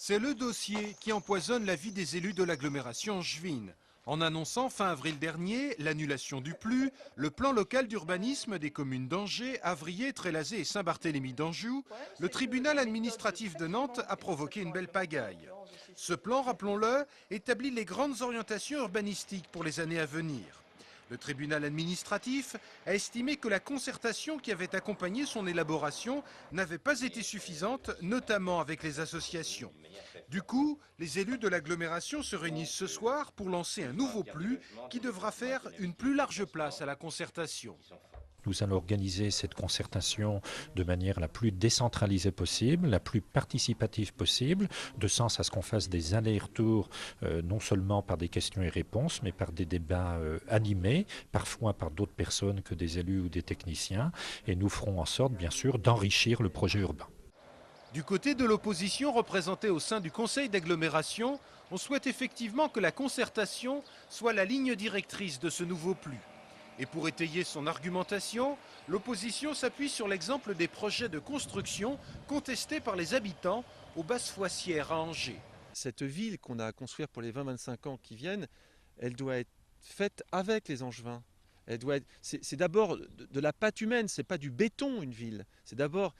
C'est le dossier qui empoisonne la vie des élus de l'agglomération angevine. En annonçant fin avril dernier l'annulation du PLU, le plan local d'urbanisme des communes d'Angers, Avrier, Trélazé et Saint-Barthélemy d'Anjou, le tribunal administratif de Nantes a provoqué une belle pagaille. Ce plan, rappelons-le, établit les grandes orientations urbanistiques pour les années à venir. Le tribunal administratif a estimé que la concertation qui avait accompagné son élaboration n'avait pas été suffisante, notamment avec les associations. Du coup, les élus de l'agglomération se réunissent ce soir pour lancer un nouveau PLU qui devra faire une plus large place à la concertation. Nous allons organiser cette concertation de manière la plus décentralisée possible, la plus participative possible, de sens à ce qu'on fasse des allers-retours, non seulement par des questions et réponses, mais par des débats animés, parfois par d'autres personnes que des élus ou des techniciens, et nous ferons en sorte, bien sûr, d'enrichir le projet urbain. Du côté de l'opposition représentée au sein du conseil d'agglomération, on souhaite effectivement que la concertation soit la ligne directrice de ce nouveau PLU. Et pour étayer son argumentation, l'opposition s'appuie sur l'exemple des projets de construction contestés par les habitants aux Basses-Foissières à Angers. Cette ville qu'on a à construire pour les 20-25 ans qui viennent, elle doit être faite avec les Angevins. C'est d'abord de la pâte humaine, c'est pas du béton une ville. C'est d'abord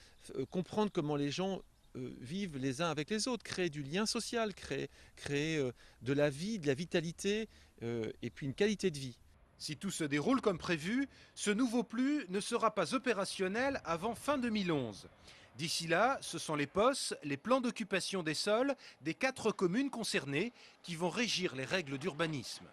comprendre comment les gens vivent les uns avec les autres, créer du lien social, créer de la vie, de la vitalité et puis une qualité de vie. Si tout se déroule comme prévu, ce nouveau PLU ne sera pas opérationnel avant fin 2011. D'ici là, ce sont les POS, les plans d'occupation des sols des 4 communes concernées qui vont régir les règles d'urbanisme.